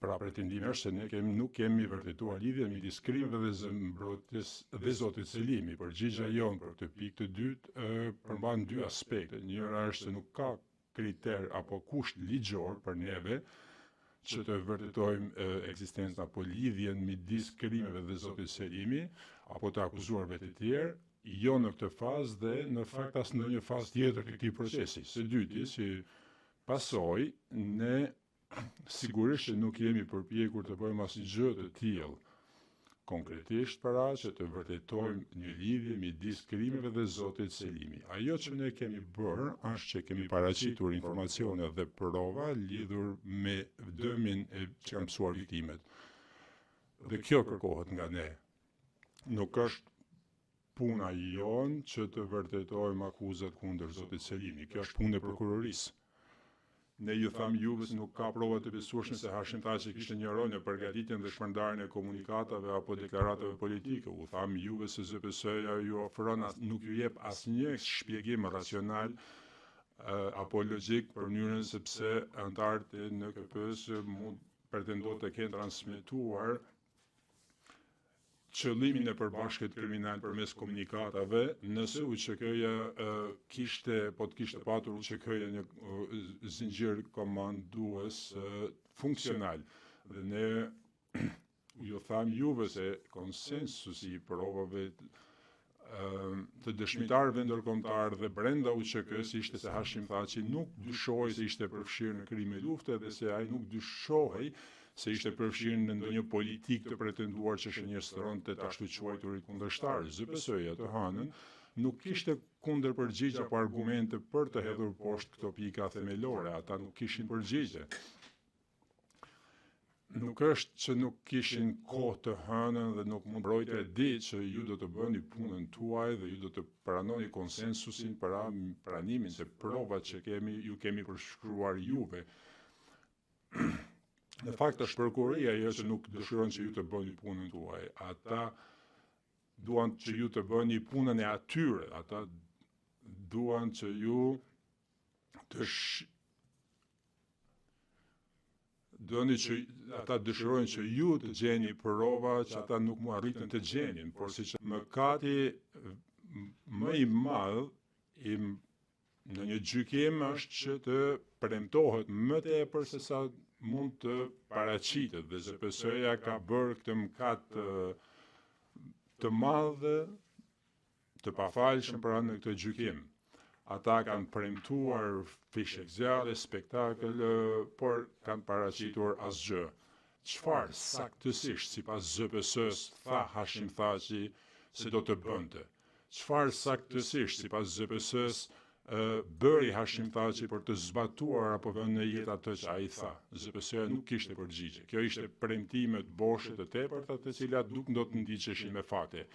Pra pretendimi është se ne nuk kemi vërtetuar lidhjen midis krimeve dhe zëmbrotjes dhe Zotit Selimi. Përgjigjja jonë për këtë pikë të dytë përmban dy aspekte. Njëra është se nuk ka kriter apo kusht ligjor për neve që të vërtetojmë ekzistencën apo lidhjen midis krimeve dhe Zotit Selimi apo të akuzuarve të tjerë, jo në këtë fazë dhe në fakt as në një fazë tjetër të këtij procesi. Së dyti, si pasojë, ne sigurisht që nuk jemi përpjekur të bëjmë asgjë të tillë konkretisht para që të vërtetojmë një lidhje midis krimeve dhe Zotit Selimi. Ajo që ne kemi bërë është që kemi paraqitur informacione dhe prova lidhur me dëmin që kanë mësuar viktimet. Dhe kjo kërkohet nga ne. Nuk është puna jonë që të vërtetojmë akuzat kundër Zotit Selimi. Kjo është punë e prokurorisë. Ne ju tham juve se nuk ka prova të besueshme se Hashim Thaçi kishte një rol në përgatitjen dhe shpërndarjen e komunikatave apo deklaratave politike. U tham juve se ZPS-ja ju ofron nuk ju jep asnjë shpjegim racional apo logjik për mënyrën sepse anëtarët e NKP-s mund pretendojnë të kenë transmetuar qëllimin e përbashkët kriminal përmes komunikatave, nëse UÇK-ja po të kishte patur UÇK-ja një zinxhir komandues funksional. Dhe ne ju tham juve se konsensusi i provave të dëshmitarëve ndërkombëtar dhe brenda UÇK-s ishte se Hashim Thaçi nuk dyshohej se ishte përfshirë në krime lufte dhe se ai nuk dyshohej se ishte përfshirë në ndonjë politikë të pretenduar që shënjestronte të ashtu quajturit kundërshtar. ZPS-ja të hënën nuk kishte kundërpërgjigje apo argumente për të hedhur poshtë këto pika themelore, ata nuk kishin përgjigje. Nuk është që nuk kishin kohë të hënën dhe nuk mund mbrojtja e di që ju do të bëni punën tuaj dhe ju do të pranoni konsensusin për pranimin se provat që ju kemi përshkruar juve. Në fakt është prokuroria ajo që nuk dëshiron që ju të bëni punën tuaj. Ata duan që ju të bëni punën e atyre. Ata duan që ju ata dëshirojnë që ju të gjeni prova që ata nuk mu arritën të gjenin, por siç mëkati më i madh në një gjykim është që të premtohet më tepër se sa mund të paraqitet dhe ZPS-ja ka bërë këtë mëkat të madh të pafalshëm pra në këtë gjykim. Ata kanë premtuar fishek zjarre, spektakël, por kanë paraqitur asgjë. Çfarë saktësisht sipas ZPS-s tha Hashim Thaçi se do të bënte? Çfarë saktësisht sipas ZPS-s bëri Hashim Thaçi për të zbatuar apo vënë në jetë atë që ai tha? ZPS-ja nuk kishte përgjigje. Kjo ishte premtime të boshe të tepërta të cilat nuk do të ndiqeshin me fakte.